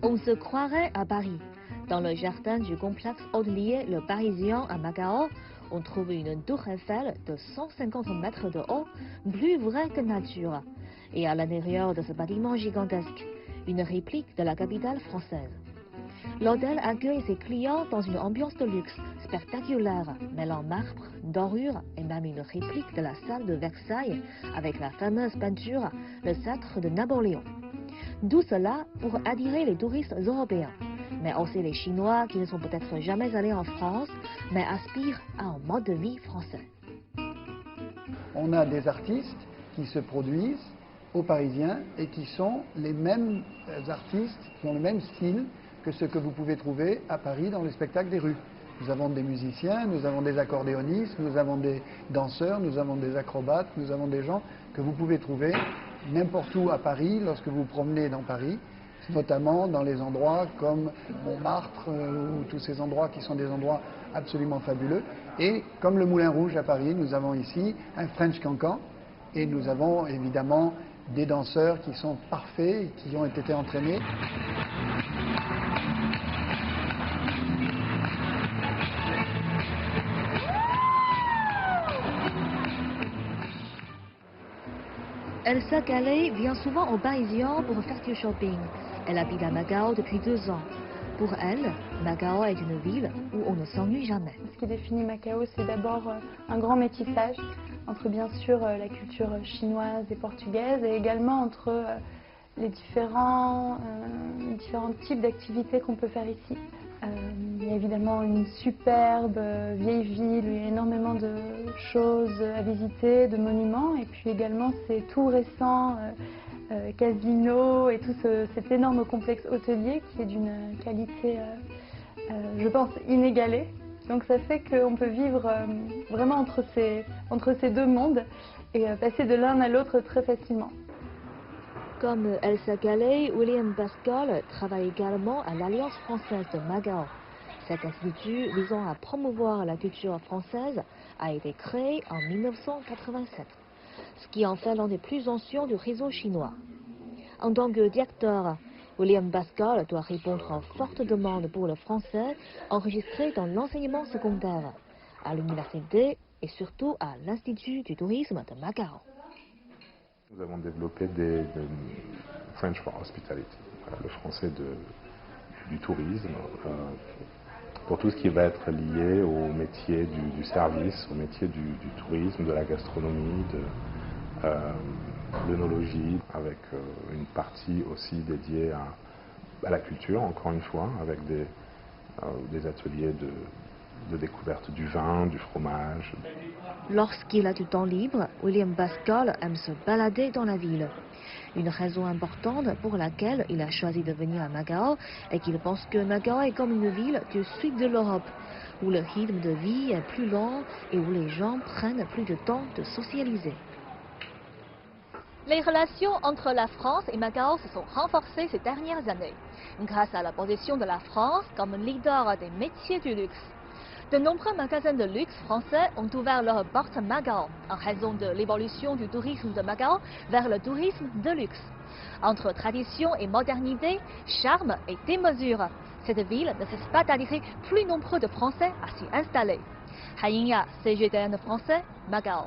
On se croirait à Paris. Dans le jardin du complexe hôtelier Le Parisien à Macao, on trouve une tour Eiffel de 150 mètres de haut, plus vraie que nature. Et à l'intérieur de ce bâtiment gigantesque, une réplique de la capitale française. L'hôtel accueille ses clients dans une ambiance de luxe spectaculaire, mêlant marbre, dorure et même une réplique de la salle de Versailles avec la fameuse peinture Le Sacre de Napoléon. Tout cela pour attirer les touristes européens, mais aussi les Chinois qui ne sont peut-être jamais allés en France, mais aspirent à un mode de vie français. On a des artistes qui se produisent aux Parisiens et qui sont les mêmes artistes, qui ont le même style que ce que vous pouvez trouver à Paris dans les spectacles des rues. Nous avons des musiciens, nous avons des accordéonistes, nous avons des danseurs, nous avons des acrobates, nous avons des gens que vous pouvez trouver n'importe où à Paris lorsque vous promenez dans Paris, notamment dans les endroits comme Montmartre ou tous ces endroits qui sont des endroits absolument fabuleux. Et comme le Moulin Rouge à Paris, nous avons ici un French Cancan et nous avons évidemment des danseurs qui sont parfaits et qui ont été entraînés. Elsa Calais vient souvent aux Parisiens pour faire du shopping. Elle habite à Macao depuis 2 ans. Pour elle, Macao est une ville où on ne s'ennuie jamais. Ce qui définit Macao, c'est d'abord un grand métissage entre bien sûr la culture chinoise et portugaise et également entre les différents types d'activités qu'on peut faire ici. Il y a évidemment une superbe vieille ville, il y a énormément de choses à visiter, de monuments, et puis également ces tout récents casinos et tout cet énorme complexe hôtelier qui est d'une qualité, je pense, inégalée. Donc ça fait qu'on peut vivre vraiment entre ces deux mondes et passer de l'un à l'autre très facilement. Comme Elsa Calais, William Pascal travaille également à l'Alliance française de Macao. Cet institut visant à promouvoir la culture française a été créé en 1987, ce qui en fait l'un des plus anciens du réseau chinois. En tant que directeur, William Pascal doit répondre à une forte demande pour le français enregistré dans l'enseignement secondaire, à l'université et surtout à l'Institut du tourisme de Macao. Nous avons développé des French for Hospitality, le français du tourisme, pour tout ce qui va être lié au métier du service, au métier du tourisme, de la gastronomie, de l'œnologie, avec une partie aussi dédiée à la culture, encore une fois, avec des ateliers de découverte du vin, du fromage. Lorsqu'il a du temps libre, William Pascal aime se balader dans la ville. Une raison importante pour laquelle il a choisi de venir à Macao est qu'il pense que Macao est comme une ville du sud de l'Europe, où le rythme de vie est plus lent et où les gens prennent plus de temps de socialiser. Les relations entre la France et Macao se sont renforcées ces dernières années, grâce à la position de la France comme leader des métiers du luxe. De nombreux magasins de luxe français ont ouvert leurs portes à Macao en raison de l'évolution du tourisme de Macao vers le tourisme de luxe. Entre tradition et modernité, charme et démesure, cette ville ne cesse pas d'attirer plus nombreux de Français à s'y installer. Han Yingya, CGTN français, Macao.